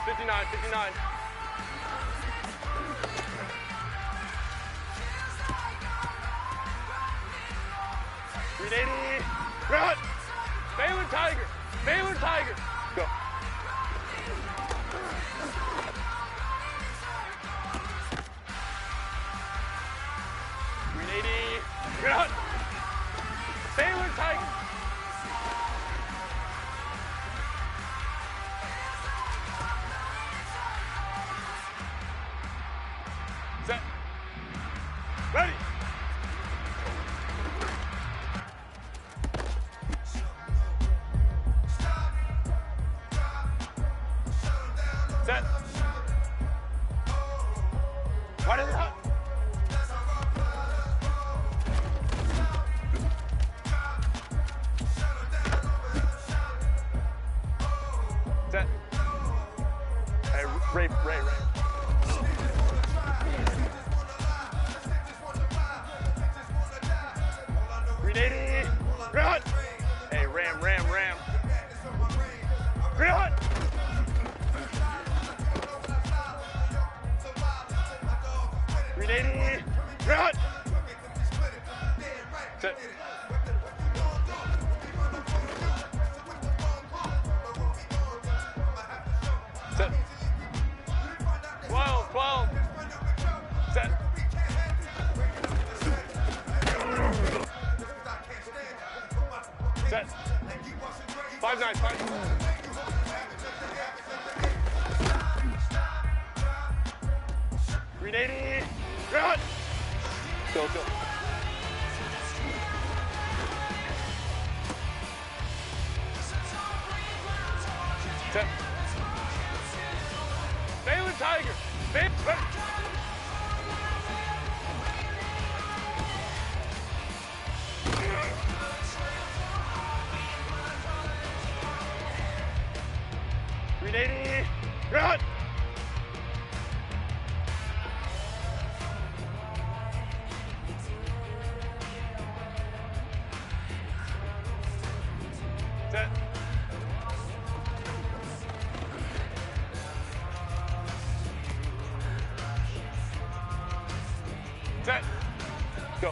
59, 59. .380. Run. Balin Tiger. Balin Tiger. Go. .380. Run. Balin Tiger. Set. Ready. Set. Right in the hut. Set. Hey, Ray. 380. Run. Hey, ram. 300. .380. Run. Set. Set. 12. Set. Set. 5-9. 380. Run. Go. Set. Balin Tiger. Ready. .380. Run. Set. Set. Go.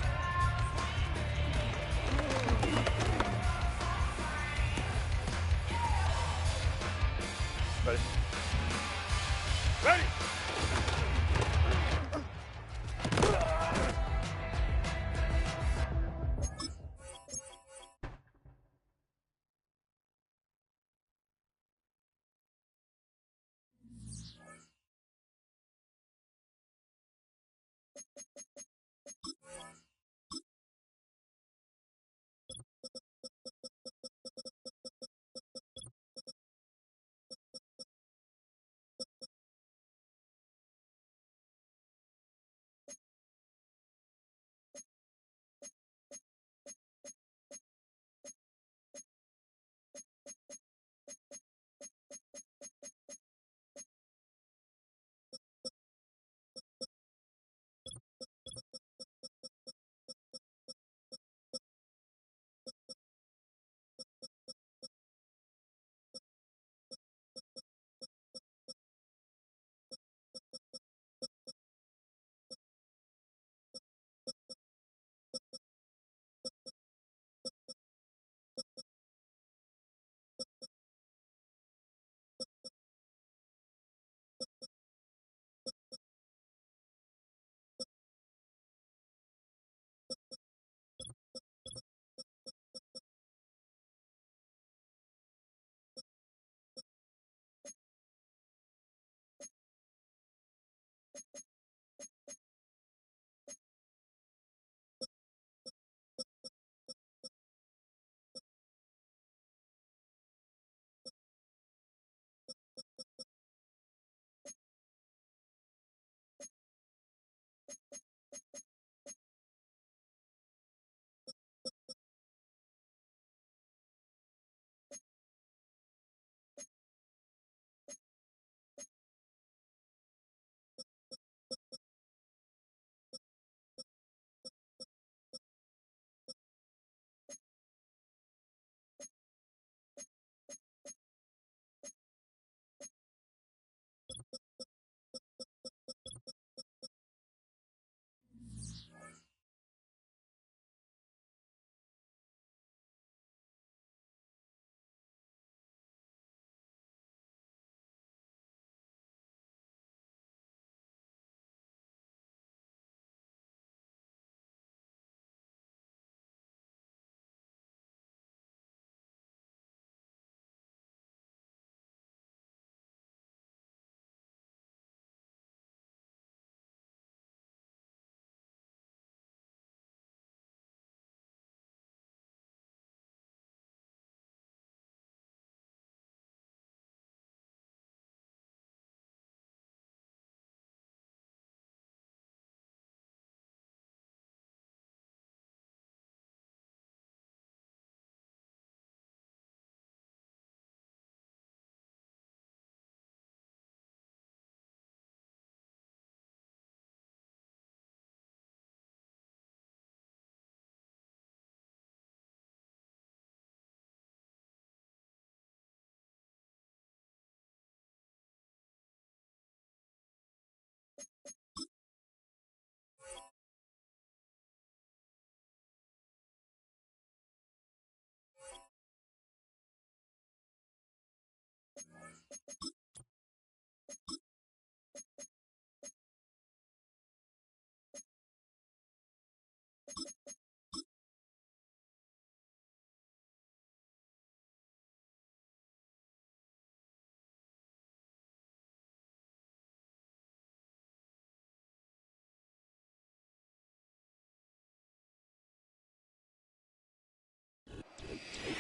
Ready. Ready.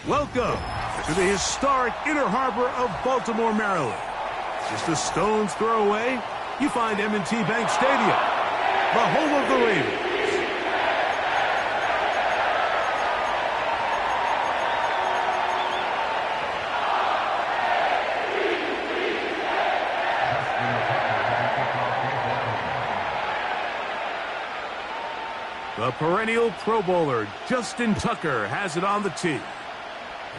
Welcome to the historic Inner Harbor of Baltimore, Maryland. Just a stone's throw away, you find M&T Bank Stadium, the home of the Ravens. The perennial Pro Bowler, Justin Tucker, has it on the tee.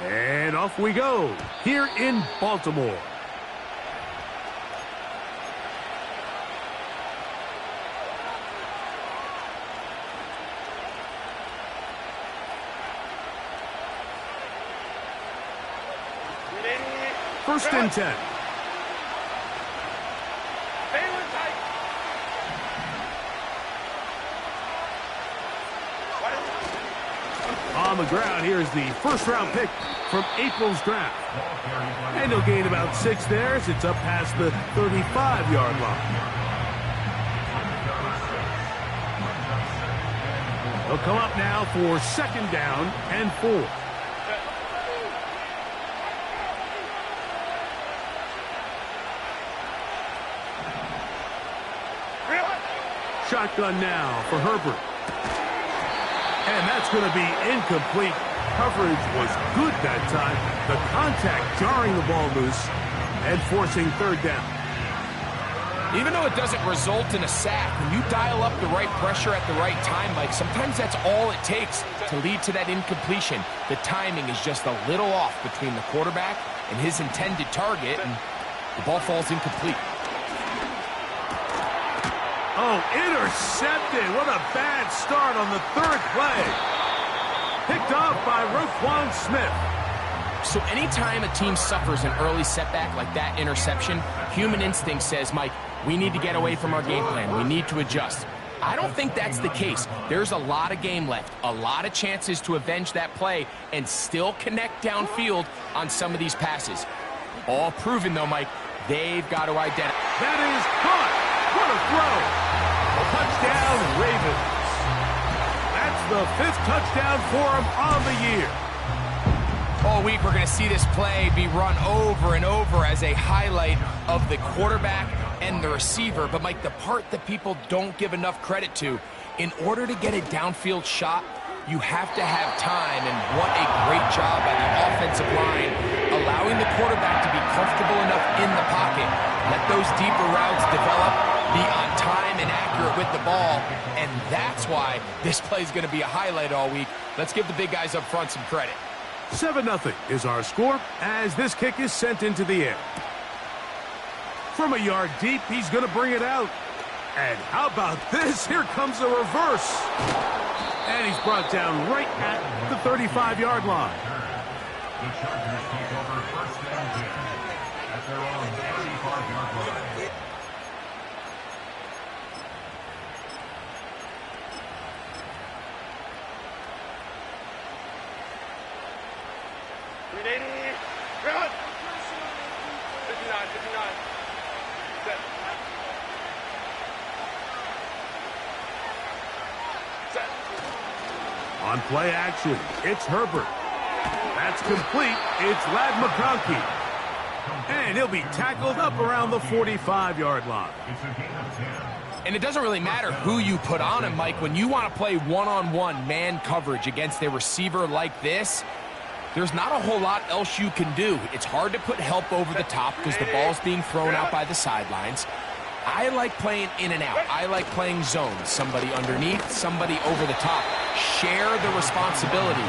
And off we go, here in Baltimore. First and 10. On the ground, here's the first-round pick from April's draft. And he'll gain about 6 there as it's up past the 35-yard line. He'll come up now for second down and 4. Shotgun now for Herbert. And that's going to be incomplete. Coverage was good that time. The contact jarring the ball loose and forcing third down. Even though it doesn't result in a sack, when you dial up the right pressure at the right time, Mike, sometimes that's all it takes to lead to that incompletion. The timing is just a little off between the quarterback and his intended target, and the ball falls incomplete. Oh, intercepted. What a bad start on the third play. Picked off by Roquan Smith. So anytime a team suffers an early setback like that interception, human instinct says, Mike, we need to get away from our game plan. We need to adjust. I don't think that's the case. There's a lot of game left, a lot of chances to avenge that play and still connect downfield on some of these passes. All proven, though, Mike, they've got to identify. That is caught. What a throw. Touchdown, Ravens. That's the 5th touchdown for him on the year. All week we're going to see this play be run over and over as a highlight of the quarterback and the receiver. But, Mike, the part that people don't give enough credit to, in order to get a downfield shot, you have to have time, and what a great job by the offensive line, allowing the quarterback to be comfortable enough in the pocket, let those deeper routes develop, be on time and accurate with the ball, and that's why this play is going to be a highlight all week. Let's give the big guys up front some credit. 7-0 is our score as this kick is sent into the air. From a yard deep, he's going to bring it out. And how about this? Here comes a reverse. And he's brought down right at the 35-yard line. The Chargers take over first and 10 at their own 35-yard line. On play action, it's Herbert. That's complete. It's Ladd McConkey. And he'll be tackled up around the 45-yard line. And it doesn't really matter who you put on him, Mike. When you want to play one-on-one man coverage against a receiver like this, there's not a whole lot else you can do. It's hard to put help over the top because the ball's being thrown out by the sidelines. I like playing in and out. I like playing zones. Somebody underneath, somebody over the top. Share the responsibility.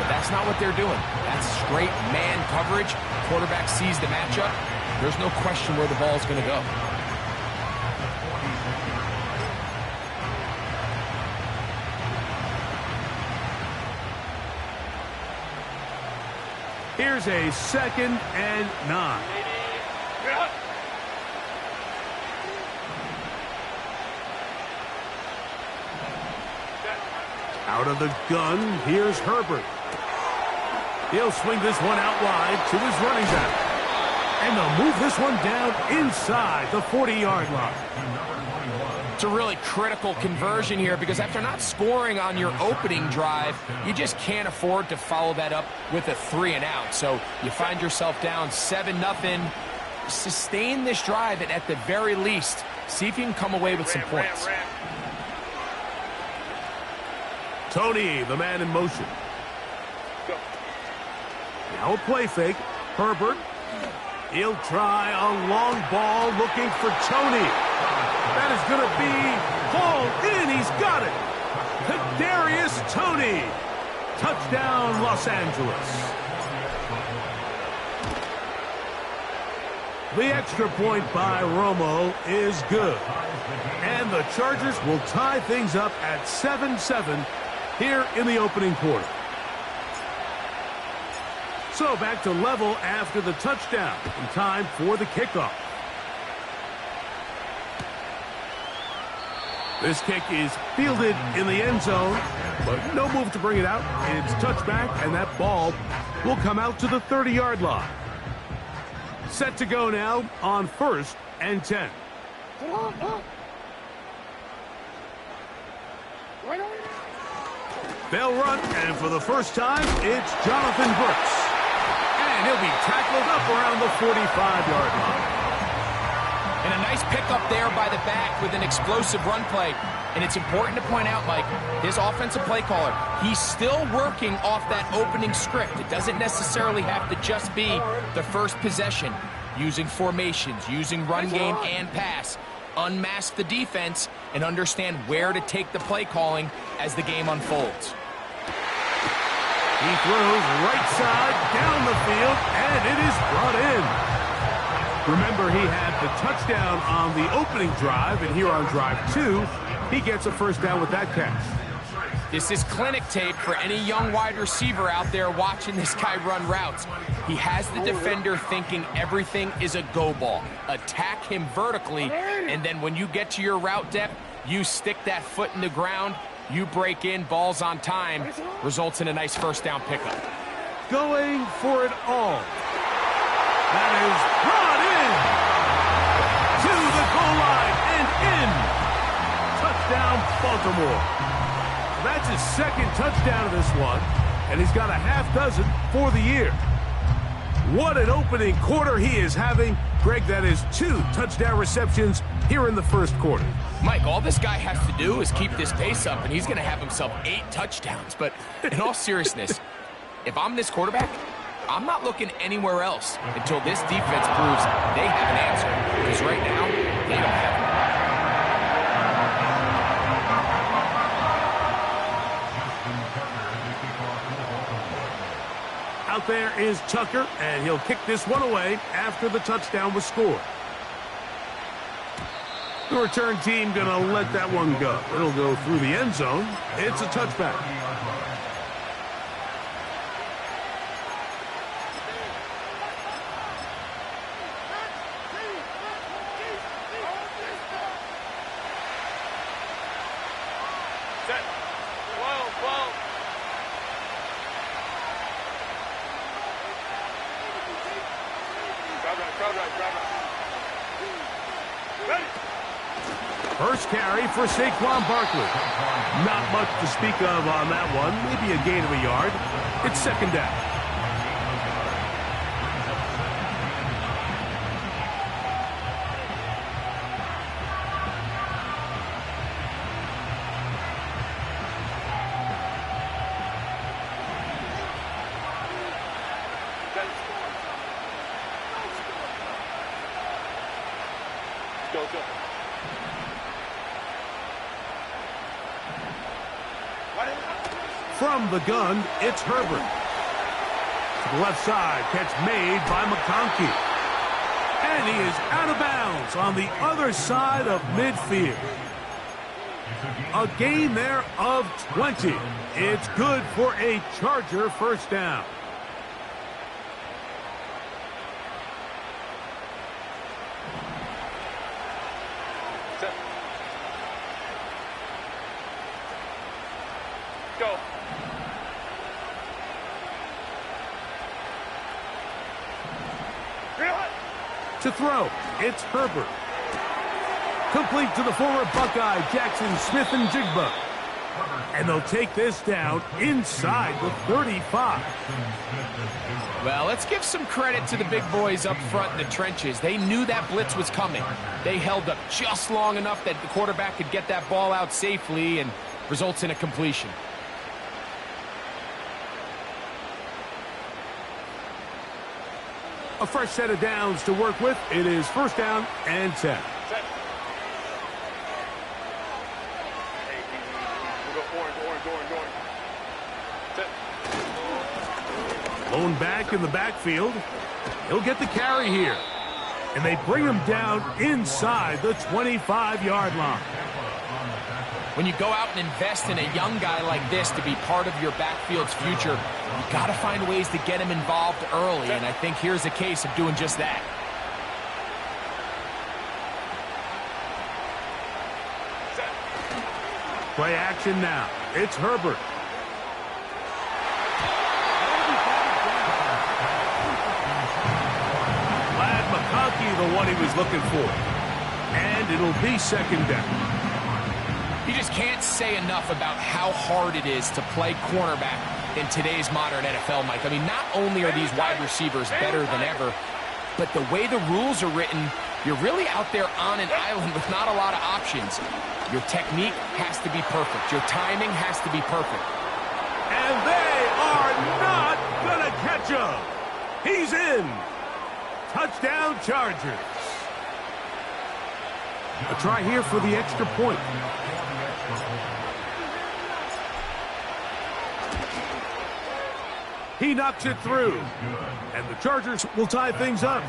But that's not what they're doing. That's straight man coverage. Quarterback sees the matchup. There's no question where the ball's going to go. Here's a 2nd and 9. Out of the gun, here's Herbert. He'll swing this one out wide to his running back. And they'll move this one down inside the 40-yard line. It's a really critical conversion here because after not scoring on your opening drive, you just can't afford to follow that up with a 3-and-out. So you find yourself down 7-0. Sustain this drive and at the very least, see if you can come away with some points. Tony, the man in motion. Go. Now a play fake. Herbert. He'll try a long ball looking for Tony. That is going to be hauled in. He's got it. Kadarius Toney. Touchdown, Los Angeles. The extra point by Romo is good. And the Chargers will tie things up at 7-7 here in the opening quarter. So back to level after the touchdown in time for the kickoff. This kick is fielded in the end zone, but no move to bring it out. It's touchback, and that ball will come out to the 30-yard line. Set to go now on 1st and 10. They'll run, and for the first time, it's Jonathan Brooks. And he'll be tackled up around the 45-yard line. And a nice pickup there by the back with an explosive run play. And it's important to point out, Mike, his offensive play caller, he's still working off that opening script. It doesn't necessarily have to just be the first possession. Using formations, using run game and pass. Unmask the defense and understand where to take the play calling as the game unfolds. He throws right side down the field, and it is brought in. Remember, he had the touchdown on the opening drive, and here on drive 2, he gets a first down with that catch. This is clinic tape for any young wide receiver out there watching this guy run routes. He has the defender thinking everything is a go ball. Attack him vertically, and then when you get to your route depth, you stick that foot in the ground, you break in, balls on time, results in a nice first down pickup. Going for it all. That is brought in to the goal line and in. Touchdown, Baltimore. That's his second touchdown of this one, and he's got a half dozen for the year. What an opening quarter he is having. Greg, that is 2 touchdown receptions here in the first quarter. Mike, all this guy has to do is keep this pace up, and he's going to have himself 8 touchdowns. But in all seriousness, if I'm this quarterback, I'm not looking anywhere else until this defense proves they have an answer. Because right now, they don't have it. Out there is Tucker, and he'll kick this one away after the touchdown was scored. The return team going to let that one go. It'll go through the end zone. It's a touchback. Set. 12. Crowd right. Ready. First carry for Saquon Barkley. Not much to speak of on that one. Maybe a gain of a yard. It's second down. Go. From the gun, it's Herbert. To the left side, catch made by McConkey. And he is out of bounds on the other side of midfield. A gain there of 20. It's good for a Charger first down. Go. To throw, it's Herbert. Complete to the former Buckeye, Jackson Smith-Njigba. And they'll take this down inside the 35. Well, let's give some credit to the big boys up front in the trenches. They knew that blitz was coming. They held up just long enough that the quarterback could get that ball out safely and results in a completion. A fresh set of downs to work with. It is first down and 10. Lone back in the backfield. He'll get the carry here. And they bring him down inside the 25-yard line. When you go out and invest in a young guy like this to be part of your backfield's future, you got to find ways to get him involved early, and I think here's a case of doing just that. Play action now. It's Herbert. The one he was looking for. And it'll be second down. You just can't say enough about how hard it is to play cornerback in today's modern NFL, Mike. I mean, not only are these wide receivers better than ever, but the way the rules are written, you're really out there on an island with not a lot of options. Your technique has to be perfect. Your timing has to be perfect. And they are not going to catch him. He's in. Touchdown, Chargers. A try here for the extra point. He knocks it through. And the Chargers will tie things up.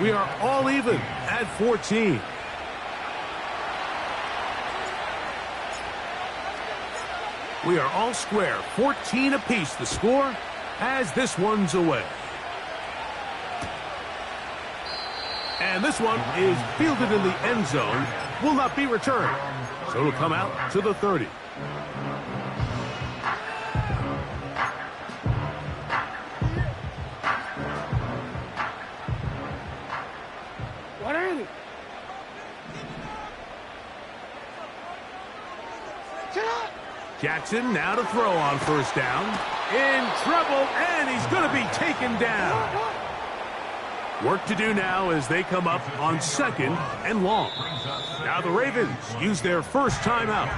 We are all even at 14. We are all square. 14 apiece the score as this one's away. And this one is fielded in the end zone. Will not be returned. So it'll come out to the 30. Jackson now to throw on first down. In trouble, and he's going to be taken down. Work to do now as they come up on second and long. Now the Ravens use their first timeout.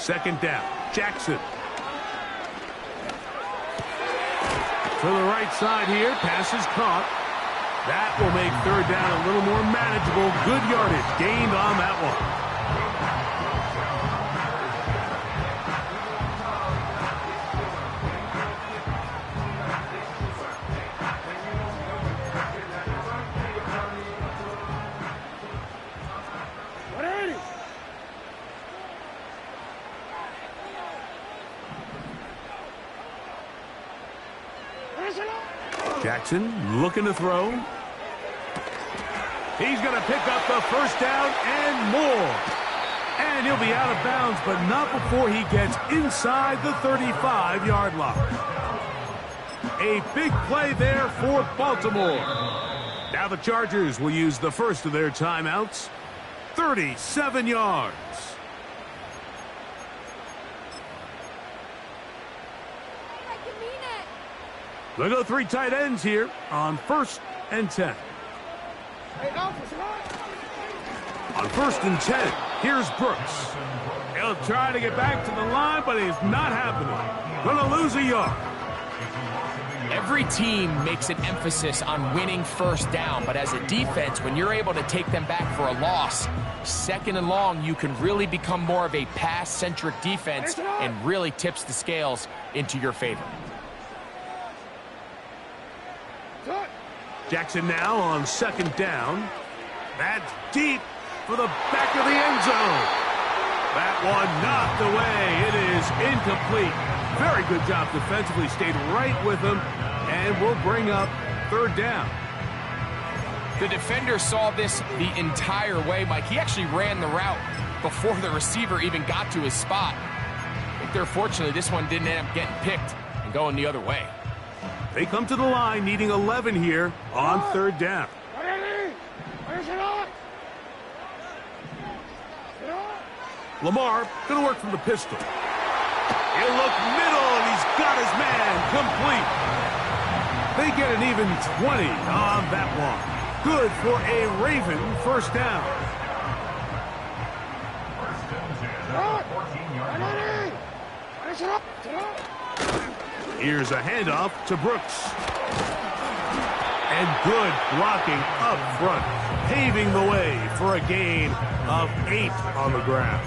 Second down, Jackson. To the right side here, pass is caught. That will make third down a little more manageable. Good yardage gained on that one. Jackson looking to throw. He's going to pick up the first down and more. And he'll be out of bounds, but not before he gets inside the 35-yard line. A big play there for Baltimore. Now the Chargers will use the first of their timeouts. 37 yards. They'll go three tight ends here on first and 10. On first and 10, here's Brooks. He'll try to get back to the line, but it's not happening. Gonna lose a yard. Every team makes an emphasis on winning first down, but as a defense, when you're able to take them back for a loss, second and long, you can really become more of a pass-centric defense and really tips the scales into your favor. Jackson now on second down. That's deep for the back of the end zone. That one knocked away. It is incomplete. Very good job defensively. Stayed right with him, and will bring up third down. The defender saw this the entire way, Mike. He actually ran the route before the receiver even got to his spot. I think they're fortunately this one didn't end up getting picked and going the other way. They come to the line needing 11 here on third down. Lamar going to work from the pistol. He'll look middle, and he's got his man complete. They get an even 20 on that one. Good for a Raven first down. Here's a handoff to Brooks. And good blocking up front, paving the way for a gain of 8 on the ground.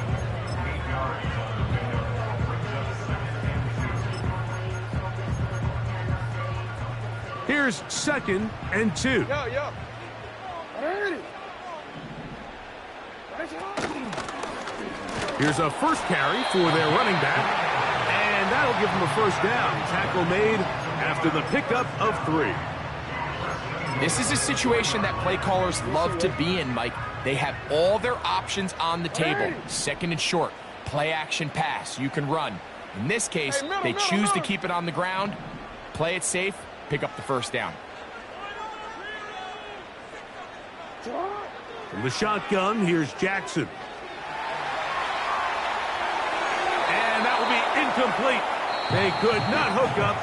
Here's 2nd and 2. Here's a first carry for their running back, and that'll give them a first down. Tackle made after the pickup of 3. This is a situation that play callers love to be in, Mike. They have all their options on the table. 2nd and short, play action pass, you can run. In this case, they choose to keep it on the ground, play it safe, pick up the first down. From the shotgun, here's Jackson. And that will be incomplete. They could not hook up.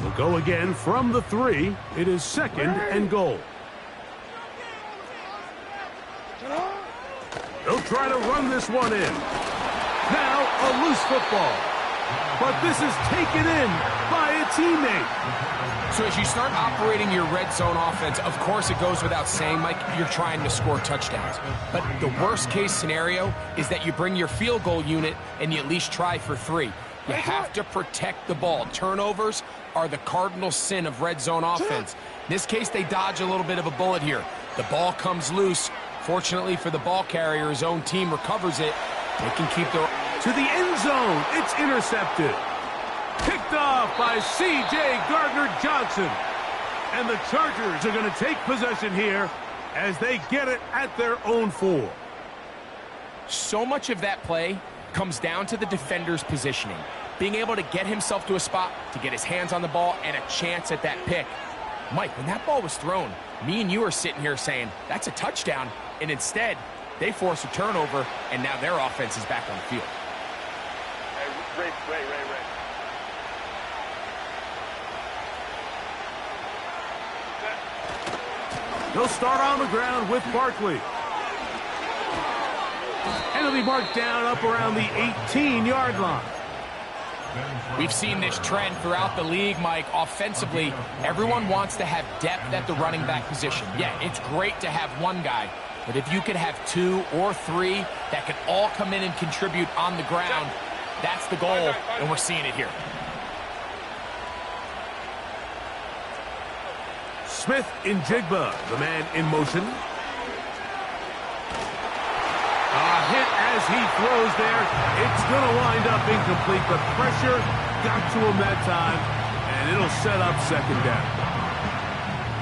We'll go again from the 3. It is 2nd and goal. They'll try to run this one in. Now a loose football. But this is taken in by a teammate. So as you start operating your red zone offense, of course it goes without saying, Mike, you're trying to score touchdowns. But the worst case scenario is that you bring your field goal unit and you at least try for 3. You have to protect the ball. Turnovers are the cardinal sin of red zone offense. In this case, they dodge a little bit of a bullet here. The ball comes loose. Fortunately for the ball carrier, his own team recovers it. They can keep their... To the end zone. It's intercepted. Picked off by C.J. Gardner-Johnson. And the Chargers are going to take possession here as they get it at their own 4. So much of that play comes down to the defender's positioning. Being able to get himself to a spot, to get his hands on the ball, and a chance at that pick. Mike, when that ball was thrown, me and you are sitting here saying, that's a touchdown. And instead, they force a turnover, and now their offense is back on the field. Ray. They'll start on the ground with Barkley. And he'll be marked down up around the 18-yard line. We've seen this trend throughout the league, Mike. Offensively, everyone wants to have depth at the running back position. Yeah, it's great to have one guy, but if you could have 2 or 3 that could all come in and contribute on the ground, that's the goal, and we're seeing it here. Smith in Jigba, the man in motion. A hit as he throws there. It's going to wind up incomplete, but pressure got to him that time, and it'll set up 2nd down.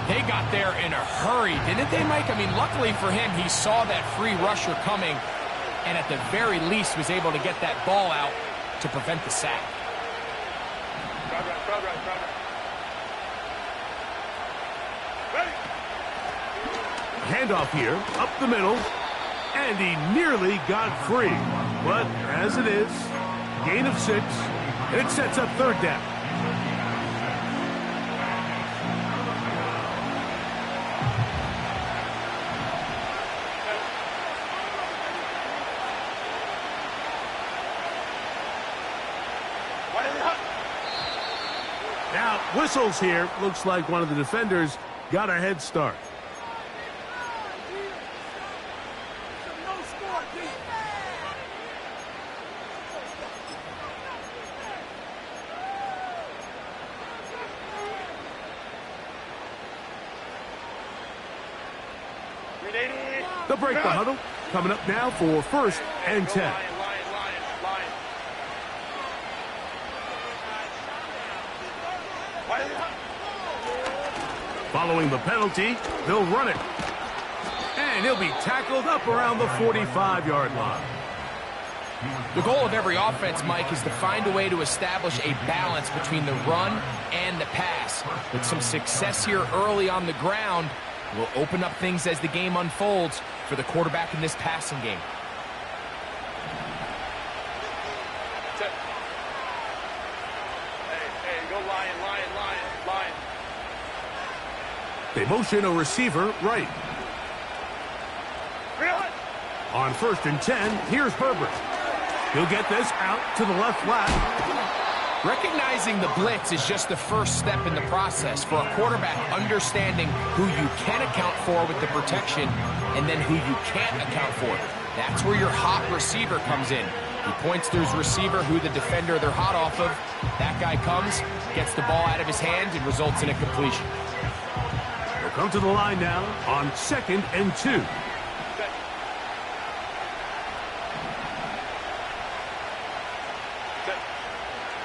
They got there in a hurry, didn't they, Mike? I mean, luckily for him, he saw that free rusher coming, and at the very least was able to get that ball out to prevent the sack. Handoff here, up the middle, and he nearly got free. But as it is, gain of 6, and it sets up 3rd down. Now, whistles here. Looks like one of the defenders got a head start. They'll break the huddle. Coming up now for 1st and 10. Following the penalty, they'll run it. And he'll be tackled up around the 45-yard line. The goal of every offense, Mike, is to find a way to establish a balance between the run and the pass. With some success here early on the ground, will open up things as the game unfolds for the quarterback in this passing game. Hey, go lion. They motion a receiver right. On 1st and 10, here's Herbert. He'll get this out to the left flat. Recognizing the blitz is just the first step in the process for a quarterback understanding who you can account for with the protection and then who you can't account for. That's where your hot receiver comes in. He points to his receiver who the defender they're hot off of. That guy comes, gets the ball out of his hand, and results in a completion. They'll come to the line now on 2nd and 2.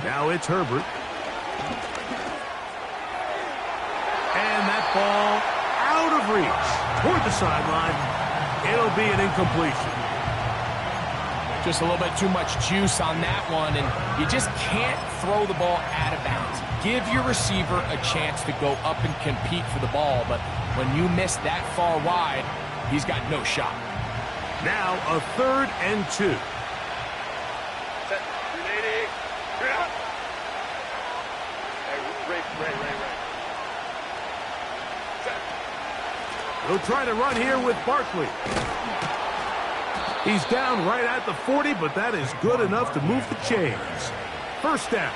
Now it's Herbert. And that ball out of reach toward the sideline. It'll be an incompletion. Just a little bit too much juice on that one, and you just can't throw the ball out of bounds. Give your receiver a chance to go up and compete for the ball, but when you miss that far wide, he's got no shot. Now a 3rd and 2. He'll try to run here with Barkley. He's down right at the 40, but that is good enough to move the chains. 1st down.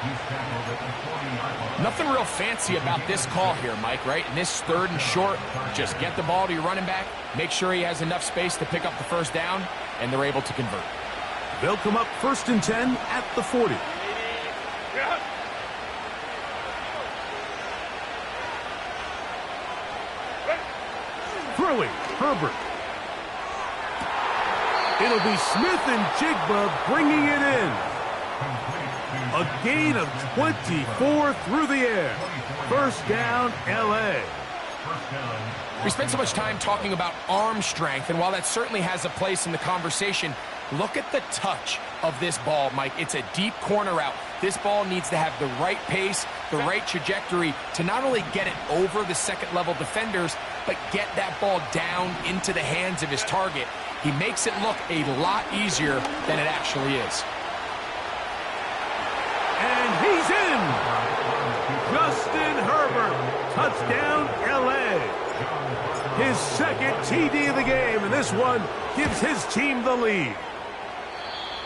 Nothing real fancy about this call here, Mike, right? In this 3rd and short, just get the ball to your running back, make sure he has enough space to pick up the 1st down, and they're able to convert. They'll come up 1st and 10 at the 40. Throwing, Herbert. It'll be Smith and Jigba bringing it in. A gain of 24 through the air. 1st down, L.A. We spent so much time talking about arm strength, and while that certainly has a place in the conversation, look at the touch of this ball, Mike. It's a deep corner route. This ball needs to have the right pace, the right trajectory to not only get it over the second-level defenders, but get that ball down into the hands of his target. He makes it look a lot easier than it actually is. And he's in! Justin Herbert, touchdown L.A. His 2nd TD of the game, and this one gives his team the lead.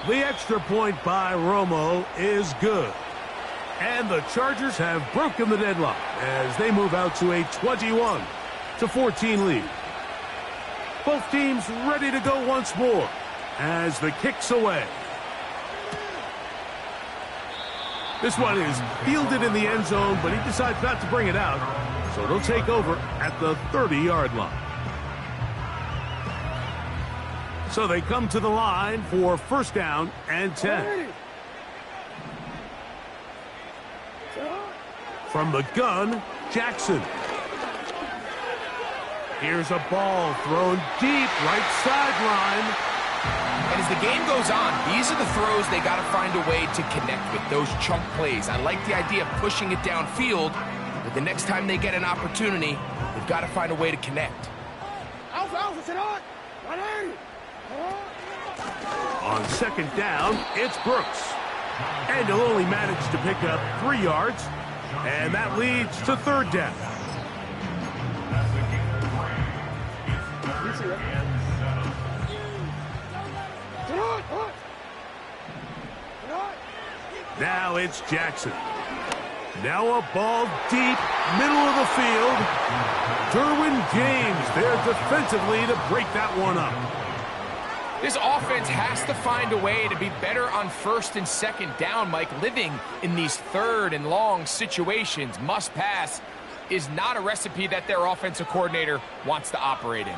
The extra point by Romo is good. And the Chargers have broken the deadlock as they move out to a 21-14 lead. Both teams ready to go once more as the kick's away. This one is fielded in the end zone, but he decides not to bring it out. So they'll take over at the 30-yard line. So they come to the line for 1st down and 10. From the gun, Jackson. Here's a ball thrown deep right sideline. And as the game goes on, these are the throws they got to find a way to connect with, those chunk plays. I like the idea of pushing it downfield, but the next time they get an opportunity, they've got to find a way to connect. On 2nd down, it's Brooks. And he'll only manage to pick up 3 yards, and that leads to 3rd down. Now it's Jackson. Now a ball deep, middle of the field. Derwin James there defensively to break that one up. This offense has to find a way to be better on 1st and 2nd down, Mike. Living in these 3rd and long situations, must pass, is not a recipe that their offensive coordinator wants to operate in.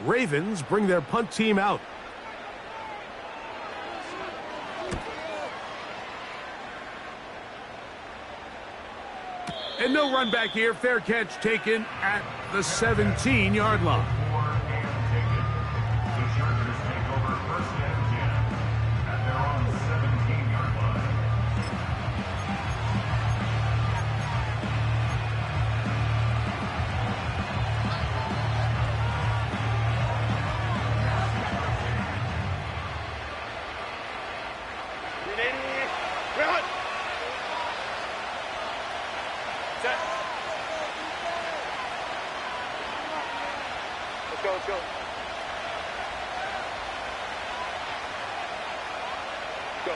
Ravens bring their punt team out. And no run back here. Fair catch taken at the 17-yard line. Let's go. Go.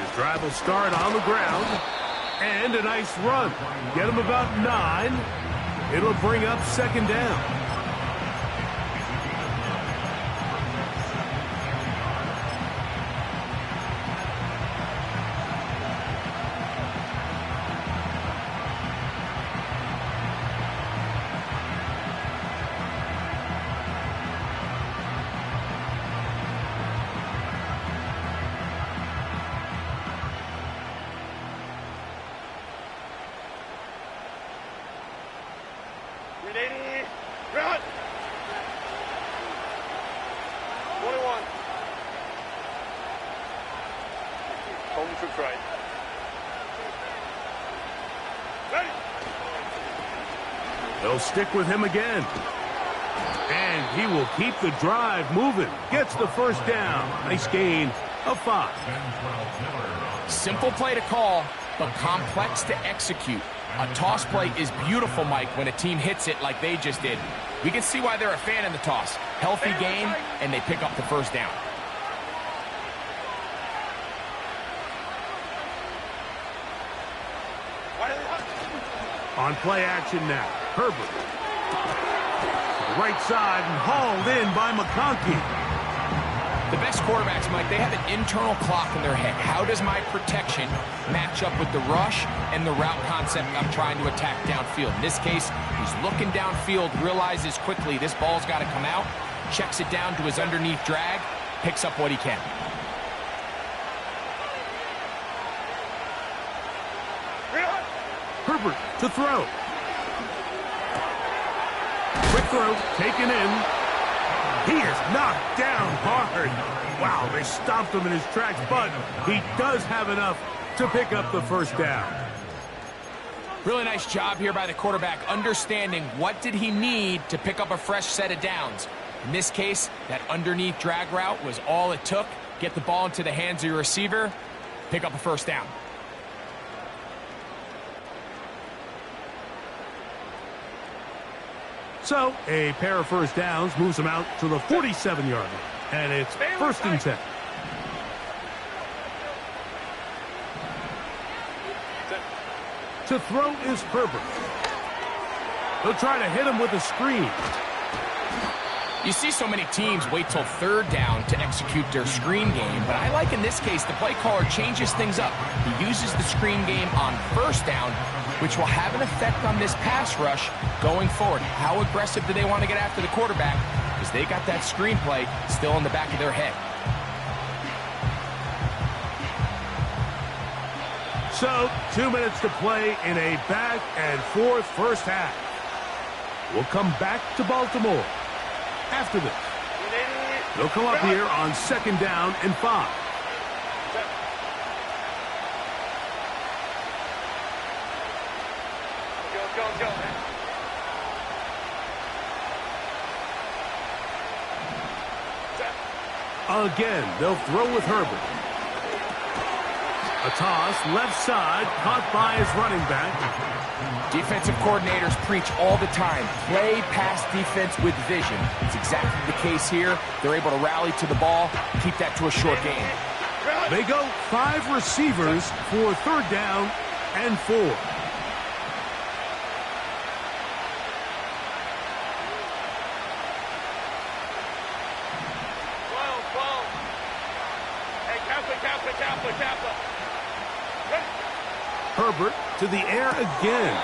His drive will start on the ground. And a nice run. Get him about 9. It'll bring up second down. Run! 21. Home troops right. Ready! They'll stick with him again. And he will keep the drive moving. Gets the first down. Nice gain of 5. Simple play to call, but complex to execute. A toss play is beautiful, Mike, when a team hits it like they just did. We can see why they're a fan in the toss. Healthy game, and they pick up the first down. On play action now. Herbert. To the right side and hauled in by McConkey. The best quarterbacks, Mike, they have an internal clock in their head. How does my protection match up with the rush and the route concept I'm trying to attack downfield? In this case, he's looking downfield, realizes quickly this ball's got to come out, checks it down to his underneath drag, picks up what he can. Herbert to throw. Quick throw, taken in. He is knocked down hard. Wow, they stopped him in his tracks, but he does have enough to pick up the first down. Really nice job here by the quarterback, understanding what did he need to pick up a fresh set of downs. In this case, that underneath drag route was all it took. Get the ball into the hands of your receiver, pick up a first down. So, a pair of first downs moves him out to the 47-yard line. And it's first and 10. To throw is Herbert. He'll try to hit him with a screen. You see so many teams wait till third down to execute their screen game, but I like in this case the play caller changes things up. He uses the screen game on first down, which will have an effect on this pass rush going forward. How aggressive do they want to get after the quarterback? Because they got that screen play still in the back of their head. So, 2 minutes to play in a back-and-forth first half. We'll come back to Baltimore after this. They'll come up here on second down and 5. Go. Again, they'll throw with Herbert. A toss, left side, caught by his running back. Defensive coordinators preach all the time, play pass defense with vision. It's exactly the case here. They're able to rally to the ball, keep that to a short game. They go 5 receivers for third down and 4. Herbert to the air again.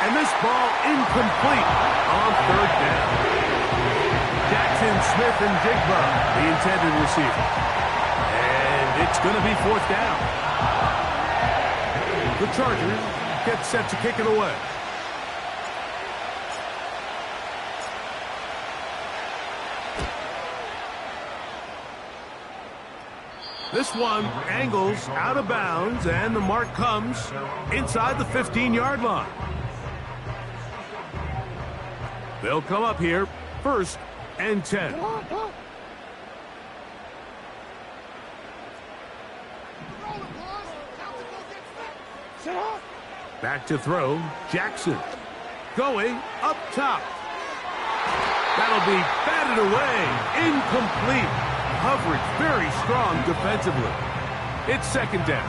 And this ball incomplete on third down. Jackson, Smith, and Jigba, the intended receiver. And it's going to be fourth down. The Chargers get set to kick it away. This one angles out of bounds, and the mark comes inside the 15-yard line. They'll come up here, 1st and 10. Back to throw, Jackson. Going up top. That'll be batted away, incomplete. Coverage very strong defensively. It's 2nd down.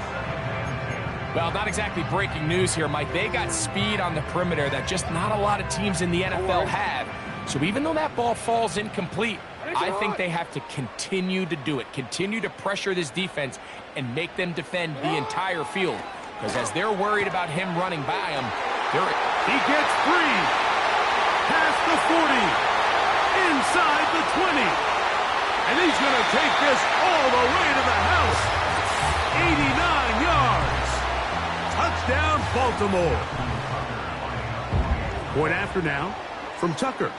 Well, not exactly breaking news here, Mike. They got speed on the perimeter that just not a lot of teams in the NFL have. So even though that ball falls incomplete, I think they have to continue to do it. Continue to pressure this defense and make them defend the entire field. Because as they're worried about him running by them, he gets free. Past the 40. Inside the 20. And he's going to take this all the way to the house. 89 yards. Touchdown, Baltimore. Point after now from Tucker.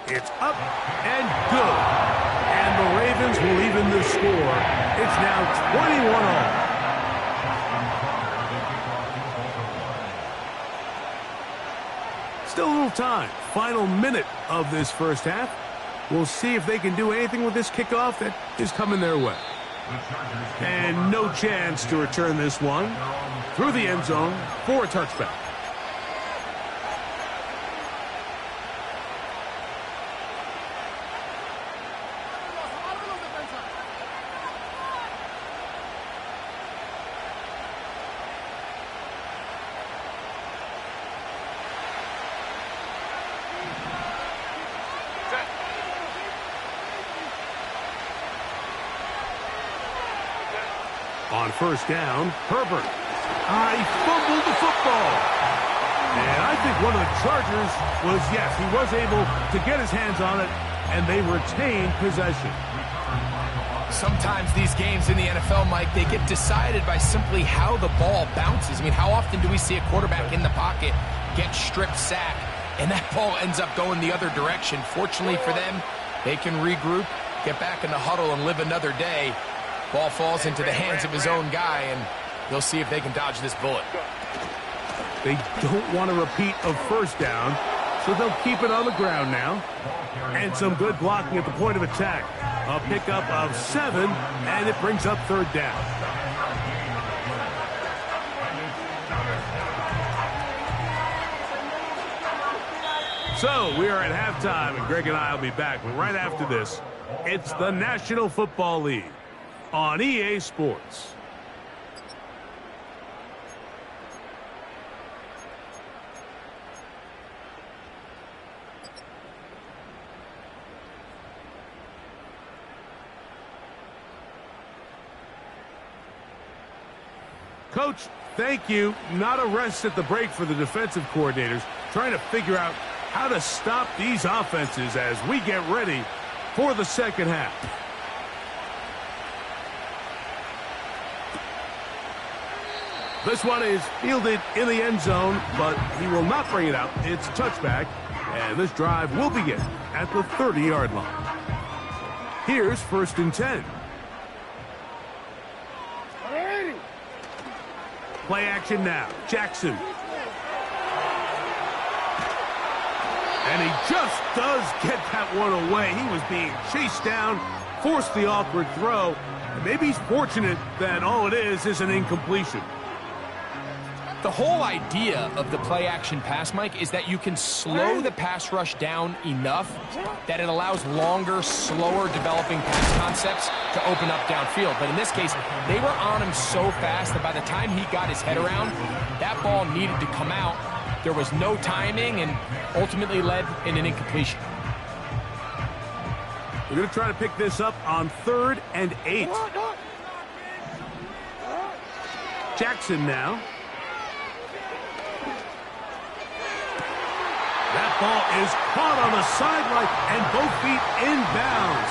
It's up and good. And the Ravens will even the score. It's now 21-all. Still a little time. Final minute of this first half. We'll see if they can do anything with this kickoff that is coming their way. And no chance to return this one through the end zone for a touchback. On 1st down, Herbert. He fumbled the football. And I think one of the Chargers was, yes, he was able to get his hands on it, and they retained possession. Sometimes these games in the NFL, Mike, they get decided by simply how the ball bounces. I mean, how often do we see a quarterback in the pocket get strip sack, and that ball ends up going the other direction? Fortunately for them, they can regroup, get back in the huddle, and live another day. Ball falls into the hands of his own guy, and they'll see if they can dodge this bullet. They don't want a repeat of 1st down, so they'll keep it on the ground now. And some good blocking at the point of attack. A pickup of 7, and it brings up 3rd down. So we are at halftime, and Greg and I will be back. But right after this, it's the National Football League on EA Sports. Coach, thank you. Not a rest at the break for the defensive coordinators, trying to figure out how to stop these offenses as we get ready for the 2nd half. This one is fielded in the end zone, but he will not bring it out. It's touchback, and this drive will begin at the 30-yard line. Here's 1st and 10. Play action now. Jackson. And he just does get that one away. He was being chased down, forced the awkward throw, and maybe he's fortunate that all it is an incompletion. The whole idea of the play-action pass, Mike, is that you can slow the pass rush down enough that it allows longer, slower developing pass concepts to open up downfield. But in this case, they were on him so fast that by the time he got his head around, that ball needed to come out. There was no timing and ultimately led in an incompletion. We're going to try to pick this up on 3rd and 8. Jackson now. That ball is caught on the sideline, and both feet inbounds.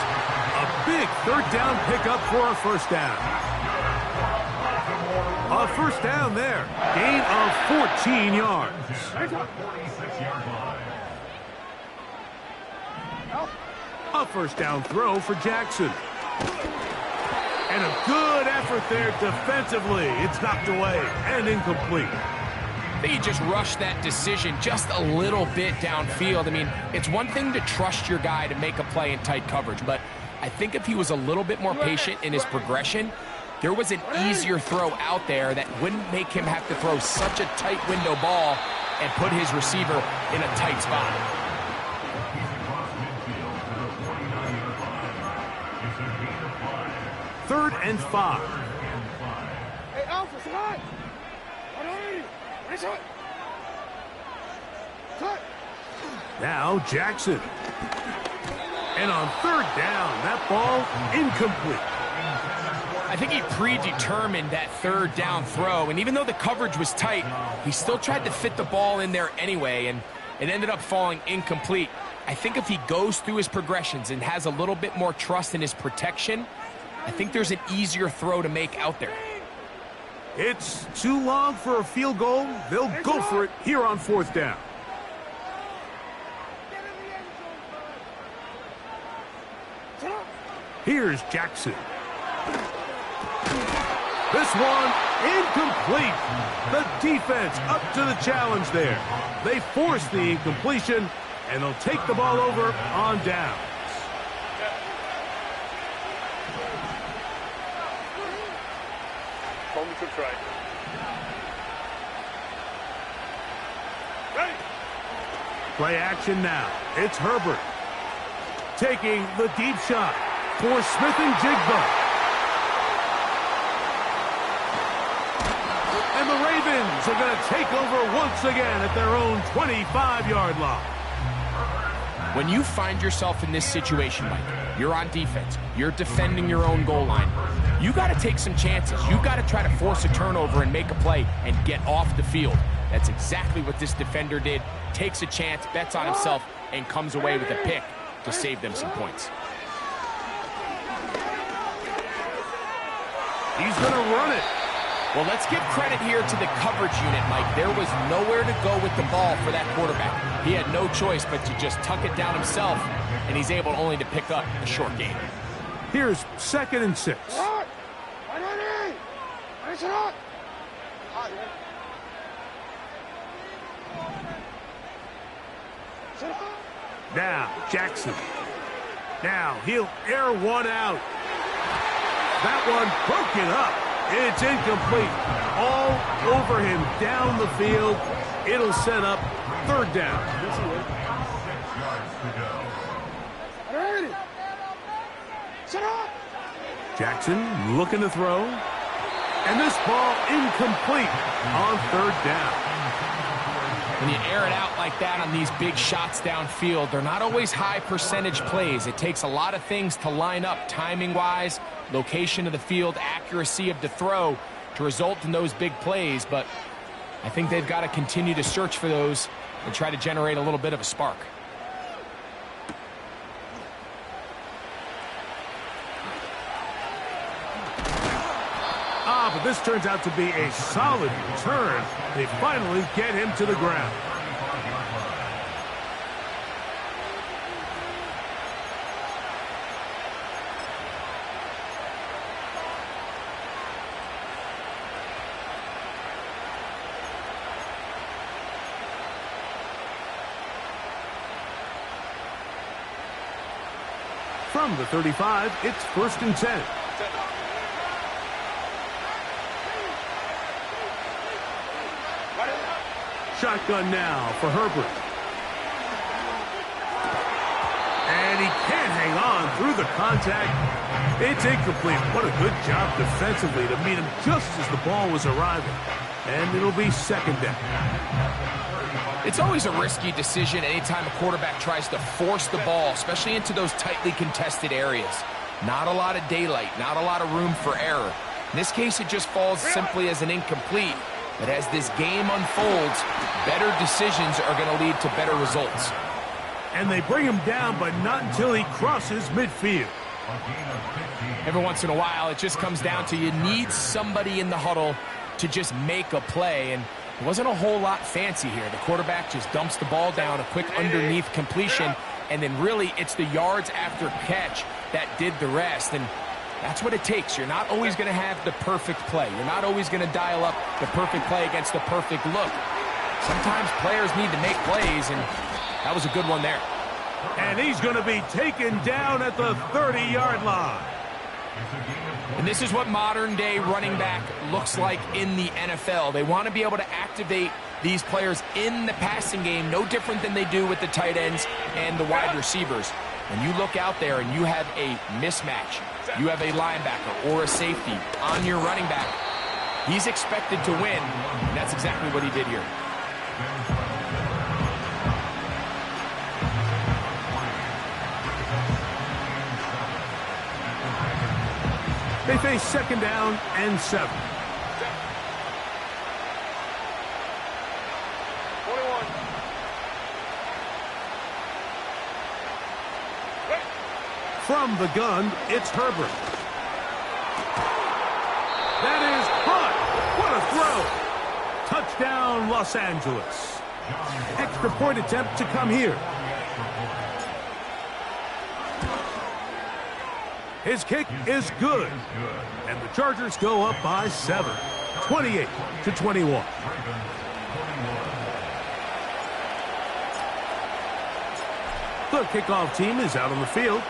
A big third down pickup for a first down. A first down there. Gain of 14 yards. A first down throw for Jackson. And a good effort there defensively. It's knocked away and incomplete. I think he just rushed that decision just a little bit downfield. I mean, it's one thing to trust your guy to make a play in tight coverage, but I think if he was a little bit more patient in his progression, there was an easier throw out there that wouldn't make him have to throw such a tight window ball and put his receiver in a tight spot. Third and 5. Hey, Alpha, say hi. Now Jackson. And on third down, that ball incomplete. I think he predetermined that third down throw, and even though the coverage was tight, he still tried to fit the ball in there anyway, and it ended up falling incomplete. I think if he goes through his progressions and has a little bit more trust in his protection, I think there's an easier throw to make out there. It's too long for a field goal. They'll go for it here on fourth down. Here's Jackson. This one incomplete. The defense up to the challenge there. They force the incompletion, and they'll take the ball over on down. Home to try. Ready. Play action now. It's Herbert taking the deep shot for Smith and Jigba. And the Ravens are going to take over once again at their own 25-yard line. When you find yourself in this situation, Mike, you're on defense, you're defending your own goal line, you got to take some chances. You got to try to force a turnover and make a play and get off the field. That's exactly what this defender did. Takes a chance, bets on himself, and comes away with a pick to save them some points. He's going to run it. Well, let's give credit here to the coverage unit, Mike. There was nowhere to go with the ball for that quarterback. He had no choice but to just tuck it down himself, and he's able only to pick up a short gain. Here's 2nd and 6. Now, Jackson. Now, he'll air one out. That one broken up. It's incomplete. All over him down the field. It'll set up third down. Jackson looking to throw. And this ball incomplete on third down. When you air it out like that on these big shots downfield, they're not always high percentage plays. It takes a lot of things to line up timing-wise, location of the field, accuracy of the throw to result in those big plays. But I think they've got to continue to search for those and try to generate a little bit of a spark. But this turns out to be a solid return. They finally get him to the ground. From the 35, it's 1st and 10. Shotgun now for Herbert. And he can't hang on through the contact. It's incomplete. What a good job defensively to meet him just as the ball was arriving. And it'll be 2nd down. It's always a risky decision anytime a quarterback tries to force the ball, especially into those tightly contested areas. Not a lot of daylight, not a lot of room for error. In this case, it just falls simply as an incomplete. But as this game unfolds, better decisions are going to lead to better results. And they bring him down, but not until he crosses midfield. Every once in a while, it just comes down to you need somebody in the huddle to just make a play. And it wasn't a whole lot fancy here. The quarterback just dumps the ball down, a quick underneath completion, and then really it's the yards after catch that did the rest. And that's what it takes. You're not always going to have the perfect play. You're not always going to dial up the perfect play against the perfect look. Sometimes players need to make plays, and that was a good one there. And he's going to be taken down at the 30-yard line. And this is what modern-day running back looks like in the NFL. They want to be able to activate these players in the passing game, no different than they do with the tight ends and the wide receivers. When you look out there and you have a mismatch, you have a linebacker or a safety on your running back, he's expected to win, and that's exactly what he did here. They face second down and 7. 21. From the gun, it's Herbert. That is caught. What a throw. Touchdown, Los Angeles. Extra point attempt to come here. His kick is good. And the Chargers go up by 7, 28-21. The kickoff team is out on the field.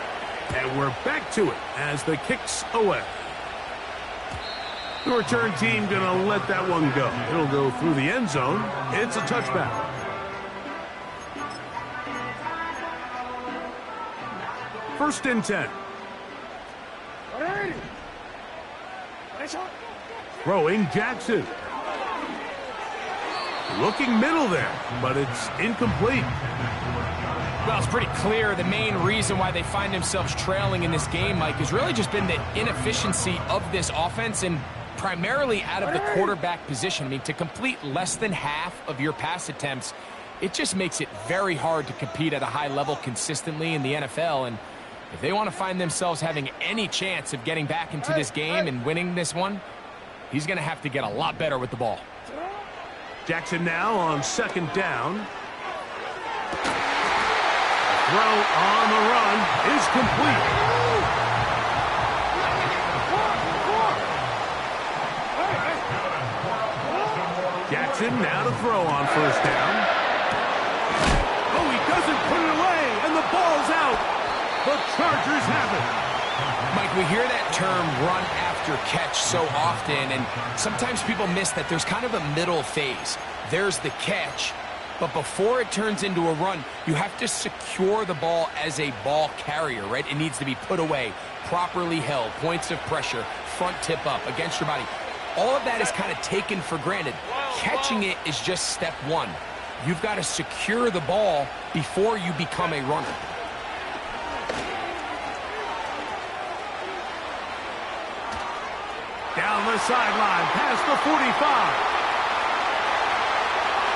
And we're back to it as the kick's away. The return team going to let that one go. It'll go through the end zone. It's a touchback. First and 10. Throwing Jackson. Looking middle there, but it's incomplete. Well, it's pretty clear the main reason why they find themselves trailing in this game, Mike, has really just been the inefficiency of this offense and primarily out of the quarterback position. I mean, to complete less than half of your pass attempts, it just makes it very hard to compete at a high level consistently in the NFL. And if they want to find themselves having any chance of getting back into this game and winning this one, he's going to have to get a lot better with the ball. Jackson now on second down. Throw on the run is complete. Jackson now to throw on first down. Oh, he doesn't put it away, and the ball's out. The Chargers have it. Mike, we hear that term run after catch so often, and sometimes people miss that there's kind of a middle phase. There's the catch, but before it turns into a run, you have to secure the ball as a ball carrier, right? It needs to be put away, properly held, points of pressure, front tip up against your body. All of that is kind of taken for granted. Catching it is just step one. You've got to secure the ball before you become a runner. Down the sideline, past the 45.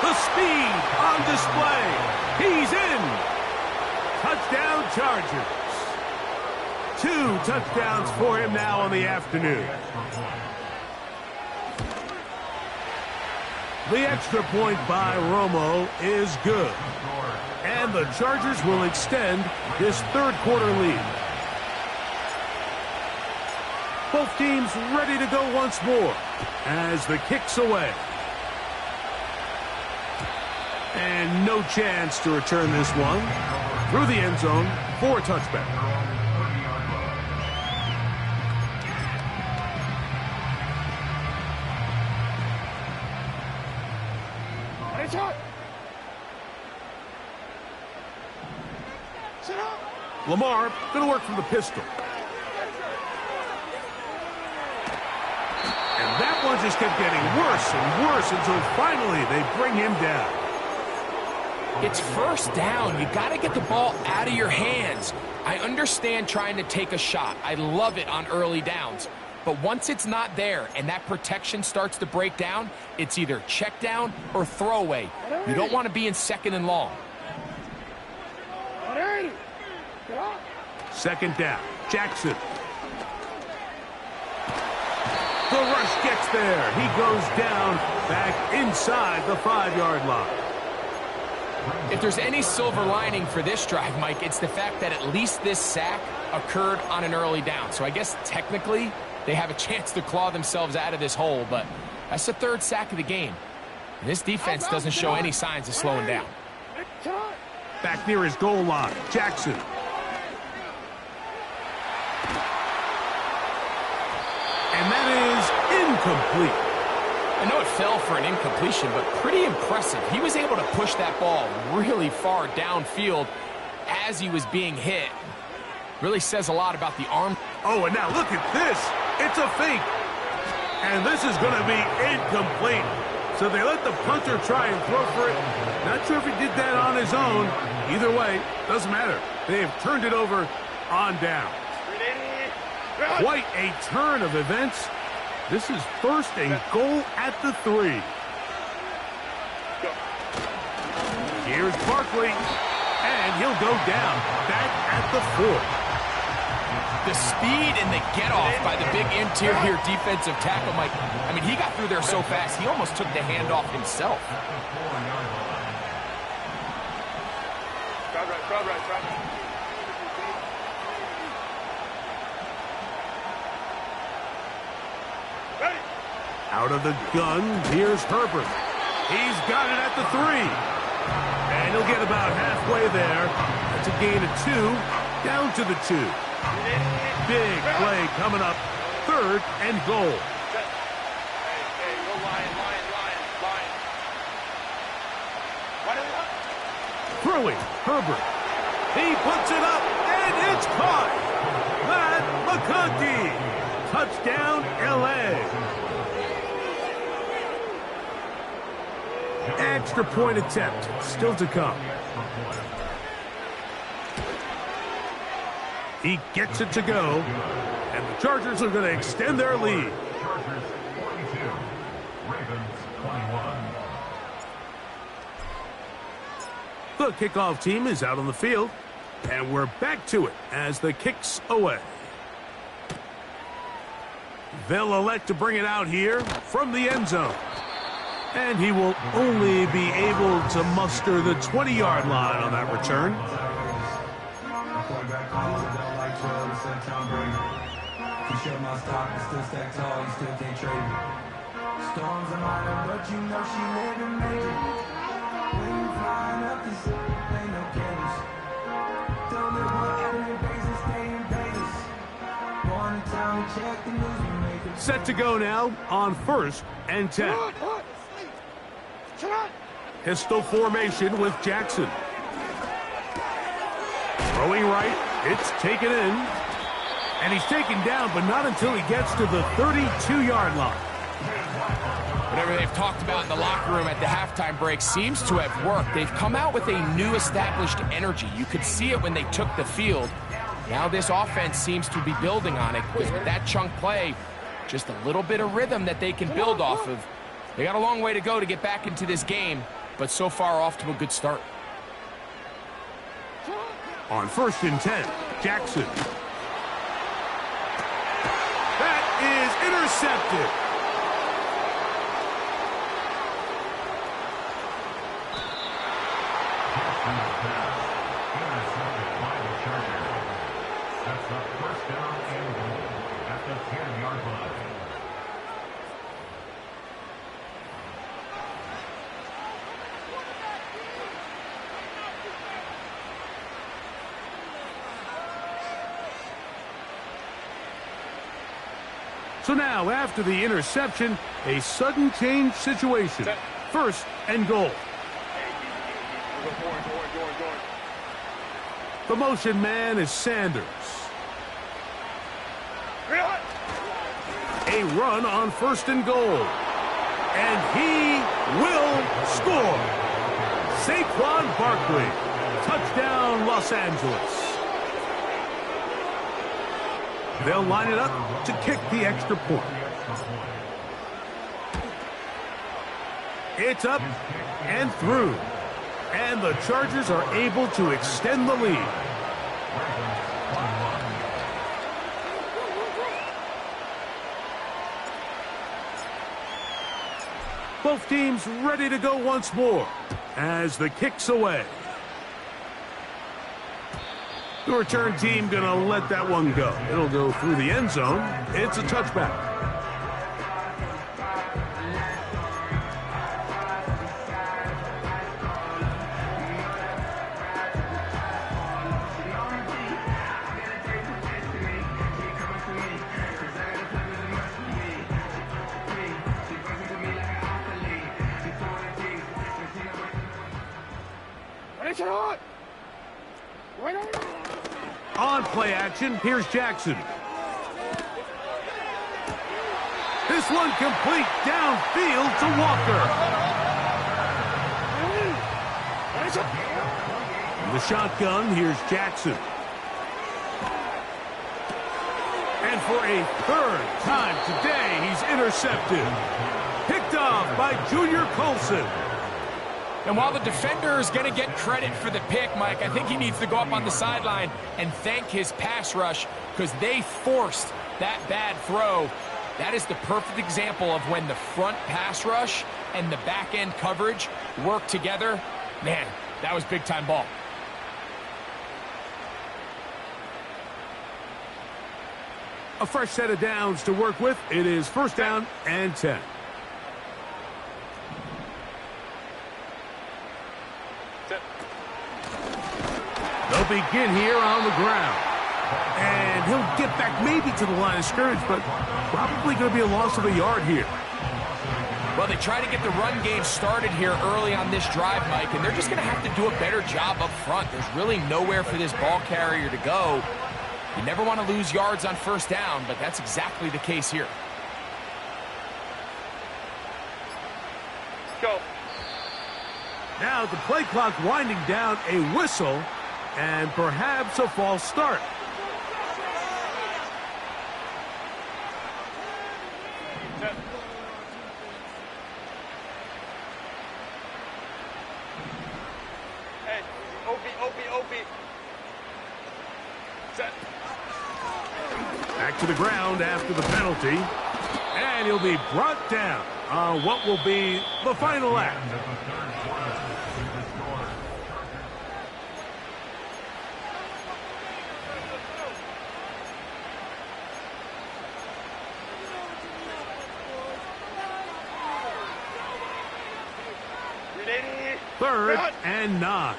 The speed on display. He's in. Touchdown, Chargers. 2 touchdowns for him now on the afternoon. The extra point by Romo is good. And the Chargers will extend this third quarter lead. Both teams ready to go once more as the kick's away. And no chance to return this one through the end zone for a touchback. Lamar going to work from the pistol. And that one just kept getting worse and worse until finally they bring him down. It's first down. You got to get the ball out of your hands. I understand trying to take a shot. I love it on early downs. But once it's not there and that protection starts to break down, it's either check down or throwaway. You don't want to be in 2nd and long. Second down, Jackson. The rush gets there. He goes down back inside the 5-yard line. If there's any silver lining for this drive, Mike, it's the fact that at least this sack occurred on an early down. So I guess technically they have a chance to claw themselves out of this hole, but that's the 3rd sack of the game. And this defense doesn't show any signs of slowing down. Back near his goal line, Jackson. And that is incomplete. I know it fell for an incompletion, but pretty impressive. He was able to push that ball really far downfield as he was being hit. Really says a lot about the arm. Oh, and now look at this. It's a fake. And this is going to be incomplete. So they let the punter try and throw for it. Not sure if he did that on his own. Either way, doesn't matter. They have turned it over on down. Quite a turn of events. This is 1st and goal at the 3. Here's Barkley, and he'll go down back at the 4. The speed and the get-off by the big interior defensive tackle, Mike. I mean, he got through there so fast, he almost took the handoff himself. Right. Out of the gun, here's Herbert. He's got it at the 3. And he'll get about halfway there. That's a gain of 2, down to the 2. Big play coming up, 3rd and goal. Hey, go Lion. Throwing, Herbert. He puts it up, and it's caught. Matt McConkey. Touchdown, L.A. Extra point attempt, still to come. He gets it to go, and the Chargers are going to extend their lead. Chargers 42, Ravens 21. The kickoff team is out on the field, and we're back to it as the kick's away. They'll elect to bring it out here from the end zone. And he will only be able to muster the 20-yard line on that return. Storms are minor, but you know she living major. When you flying up, this ain't no cameras. Don't live what enemy bases, stay in Vegas. Born in town, check the news, we make it. Set to go now on 1st and 10. Pistol formation with Jackson. Throwing right, it's taken in. And he's taken down, but not until he gets to the 32-yard line. Whatever they've talked about in the locker room at the halftime break seems to have worked. They've come out with a new established energy. You could see it when they took the field. Now this offense seems to be building on it, because with that chunk play, just a little bit of rhythm that they can build off of. They got a long way to go to get back into this game, but so far off to a good start. On 1st and 10, Jackson. That is intercepted. Intercepted by the Chargers. That's the 1st down and goal at the 10-yard line. So now, after the interception, a sudden change situation. 1st and goal. The motion man is Sanders. A run on 1st and goal. And he will score. Saquon Barkley. Touchdown, Los Angeles. They'll line it up to kick the extra point. It's up and through. And the Chargers are able to extend the lead. Both teams ready to go once more as the kick's away. The return team going to let that one go. It'll go through the end zone. It's a touchback. On play action, here's Jackson. This one complete downfield to Walker. In the shotgun, here's Jackson. And for a third time today, he's intercepted. Picked off by Junior Colson. And while the defender is going to get credit for the pick, Mike, I think he needs to go up on the sideline and thank his pass rush because they forced that bad throw. That is the perfect example of when the front pass rush and the back end coverage work together. Man, that was big time ball. A fresh set of downs to work with. It is first down and 10. They'll begin here on the ground. And he'll get back maybe to the line of scrimmage, but probably going to be a loss of a yard here. Well, they try to get the run game started here early on this drive, Mike, and they're just going to have to do a better job up front. There's really nowhere for this ball carrier to go. You never want to lose yards on first down, but that's exactly the case here. Go. Now the play clock winding down, a whistle, and perhaps a false start. Set. Hey, OB. Set. Back to the ground after the penalty. And he'll be brought down on what will be the final act. Third and 9.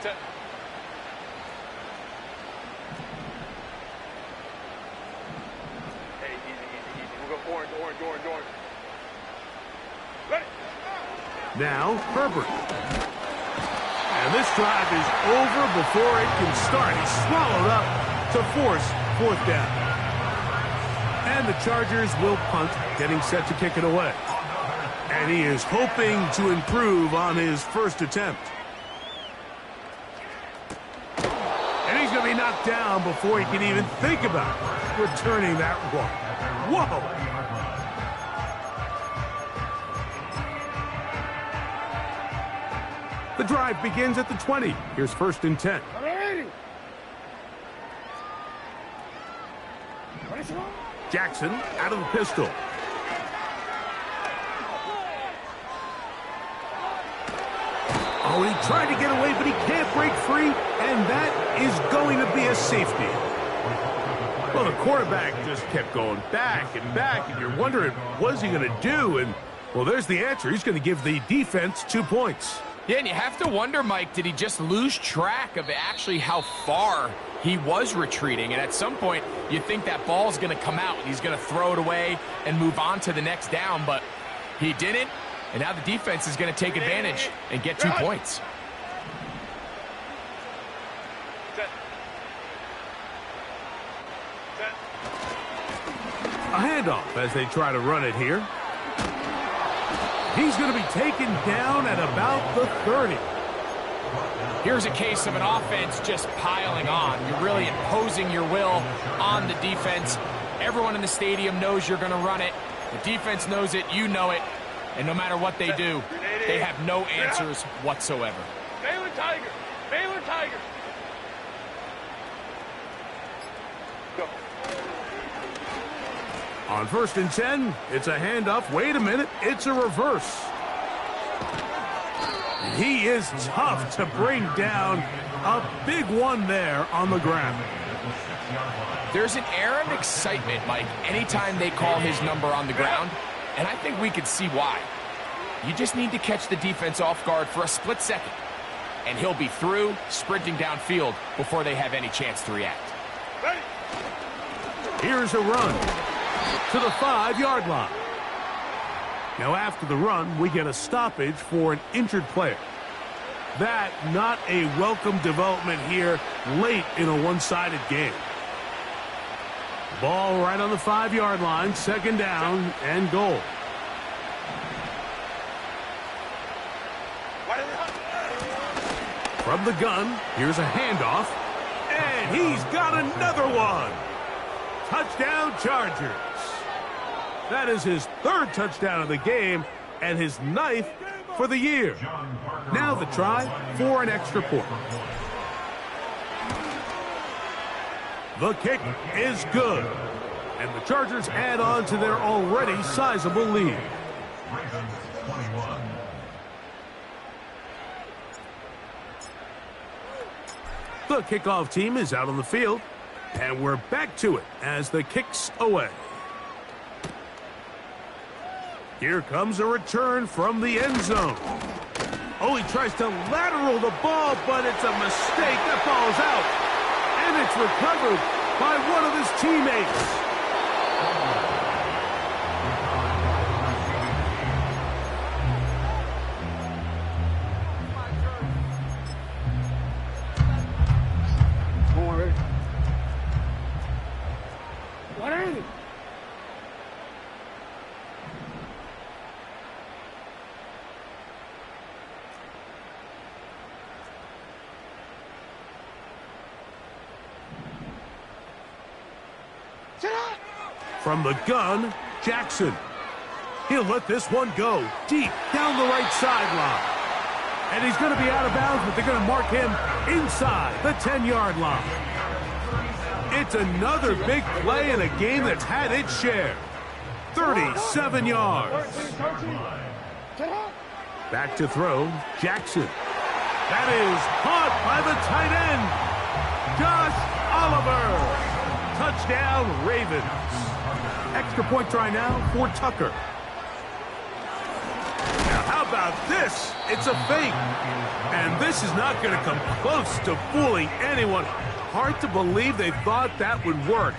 Set. Hey, easy. We'll go orange. Ready? Now Herbert. And this drive is over before it can start. He's swallowed up to force fourth down. And the Chargers will punt, getting set to kick it away. And he is hoping to improve on his first attempt. And he's going to be knocked down before he can even think about returning that one. Whoa! The drive begins at the 20. Here's first and 10. Jackson out of the pistol. Oh, he tried to get away, but he can't break free, and that is going to be a safety. Well, the quarterback just kept going back, and you're wondering, what's he going to do? And, well, there's the answer. He's going to give the defense 2 points. Yeah, and you have to wonder, Mike, did he just lose track of actually how far he was retreating? And at some point, you think that ball's going to come out, and he's going to throw it away and move on to the next down, but he didn't. And now the defense is going to take advantage and get 2 points. A handoff as they try to run it here. He's going to be taken down at about the 30. Here's a case of an offense just piling on. You're really imposing your will on the defense. Everyone in the stadium knows you're going to run it. The defense knows it, you know it. And no matter what they do, they have no answers whatsoever. w11 Tiger. w11 Tiger. Go. On 1st and 10, it's a handoff. Wait a minute, it's a reverse. He is tough to bring down. A big one there on the ground. There's an air of excitement, Mike, anytime they call his number on the ground, and I think we could see why. You just need to catch the defense off guard for a split second, and he'll be through, sprinting downfield before they have any chance to react. Ready. Here's a run to the 5-yard line. Now after the run, we get a stoppage for an injured player. That not a welcome development here late in a one-sided game. Ball right on the 5-yard line, 2nd down and goal. From the gun, here's a handoff, and he's got another one. Touchdown Chargers. That is his 3rd touchdown of the game and his 9th for the year. Now the try for an extra point. The kick is good, and the Chargers add on to their already sizable lead. The kickoff team is out on the field, and we're back to it as the kick's away. Here comes a return from the end zone. Oh, he tries to lateral the ball, but it's a mistake. That ball's out. And it's recovered by one of his teammates. What is it? From the gun, Jackson. He'll let this one go deep down the right sideline. And he's going to be out of bounds, but they're going to mark him inside the 10-yard line. It's another big play in a game that's had its share. 37 yards. Back to throw, Jackson. That is caught by the tight end, Josh Oliver. Touchdown, Ravens. Extra point try now for Tucker. Now, how about this? It's a fake. And this is not going to come close to fooling anyone. Hard to believe they thought that would work.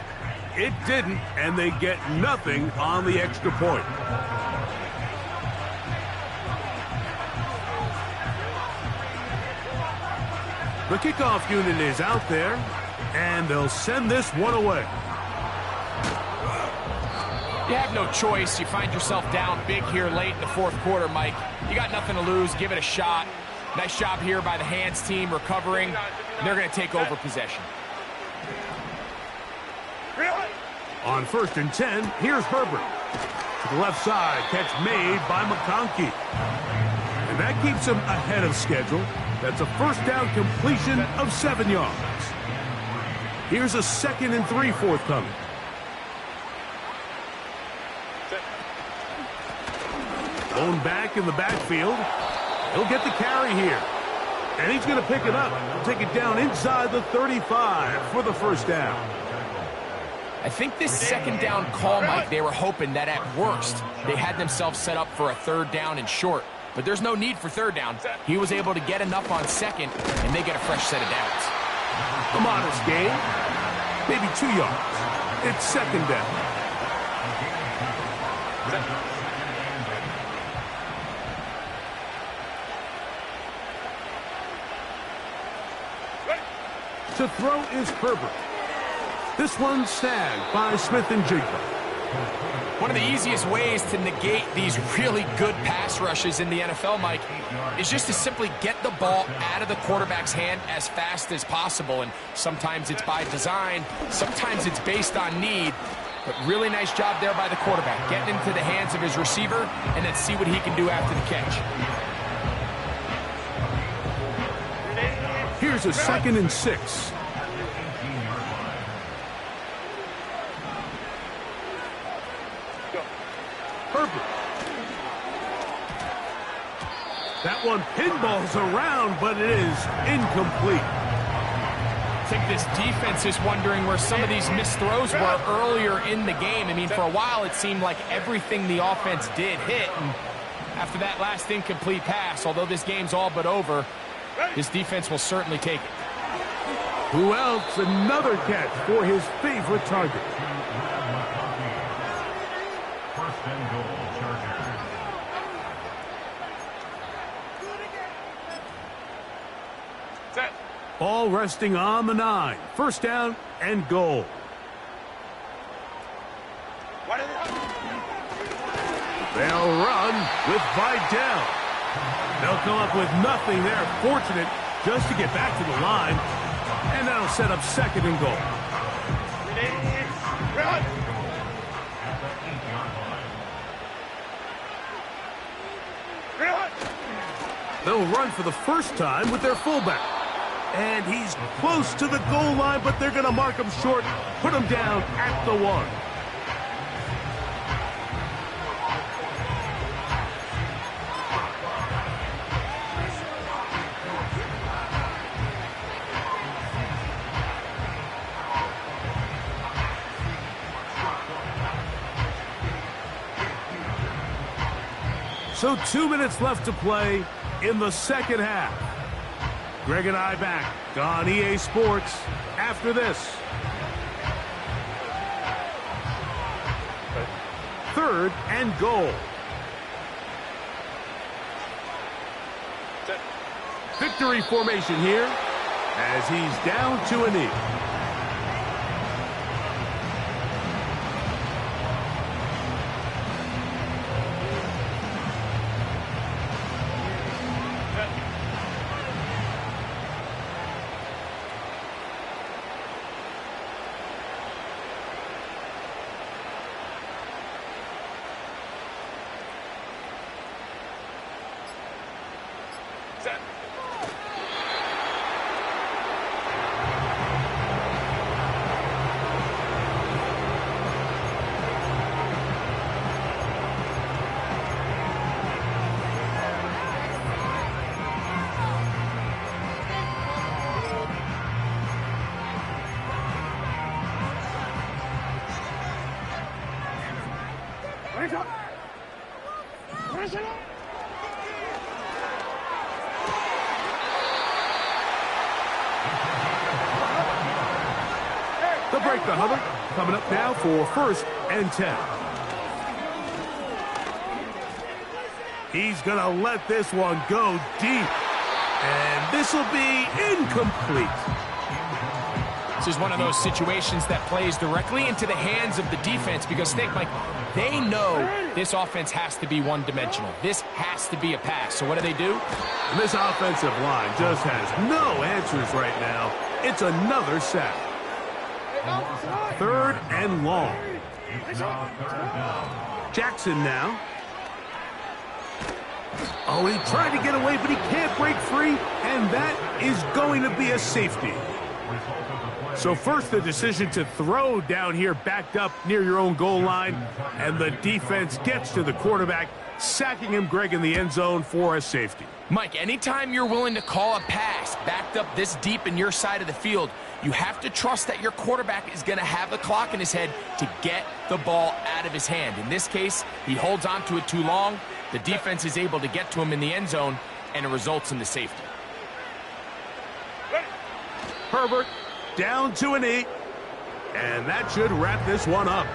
It didn't, and they get nothing on the extra point. The kickoff unit is out there, and they'll send this one away. You have no choice. You find yourself down big here late in the 4th quarter, Mike. You got nothing to lose. Give it a shot. Nice job here by the hands team recovering. And they're going to take over possession. On 1st and 10, here's Herbert. To the left side, catch made by McConkey. And that keeps him ahead of schedule. That's a 1st down completion of 7 yards. Here's a 2nd and 3 forthcoming. Thrown back in the backfield. He'll get the carry here. And he's going to pick it up. Take it down inside the 35 for the 1st down. I think this 2nd down call, Mike, they were hoping that at worst they had themselves set up for a 3rd down and short. But there's no need for 3rd down. He was able to get enough on 2nd, and they get a fresh set of downs. A modest gain. Maybe 2 yards. It's 2nd down. To throw is Herbert. This one snagged by Smith and Jigba. One of the easiest ways to negate these really good pass rushes in the NFL, Mike, is just to simply get the ball out of the quarterback's hand as fast as possible. And sometimes it's by design, sometimes it's based on need. But really nice job there by the quarterback, getting into the hands of his receiver, and then see what he can do after the catch. Here's a 2nd and 6. Herbert. That one pinballs around, but it is incomplete. I think this defense is wondering where some of these missed throws were earlier in the game. I mean, for a while it seemed like everything the offense did hit. And after that last incomplete pass, although this game's all but over, this defense will certainly take it. Who else? Another catch for his favorite target. First and goal, Chargers. Set. Ball resting on the 9. First down and goal. They'll run with Vidal. They'll come up with nothing there. Fortunate just to get back to the line. And that'll set up 2nd and goal. Run. They'll run for the first time with their fullback. And he's close to the goal line, but they're going to mark him short, put him down at the 1. So 2 minutes left to play in the second half. Greg and I back on EA Sports after this. 3rd and goal. Victory formation here as he's down to a knee. They'll break the huddle. Coming up now for 1st and 10. He's going to let this one go deep. And this will be incomplete. This is one of those situations that plays directly into the hands of the defense because, think, Mike, they know this offense has to be one-dimensional. This has to be a pass. So what do? And this offensive line just has no answers right now. It's another sack. 3rd and long. Jackson now. Oh, he tried to get away, but he can't break free, and that is going to be a safety. So first, the decision to throw down here backed up near your own goal line, and the defense gets to the quarterback, sacking him, Greg, in the end zone for a safety. Mike, anytime you're willing to call a pass backed up this deep in your side of the field, you have to trust that your quarterback is going to have the clock in his head to get the ball out of his hand. In this case, he holds on to it too long. The defense is able to get to him in the end zone, and it results in the safety. Herbert down to a knee, and that should wrap this one up.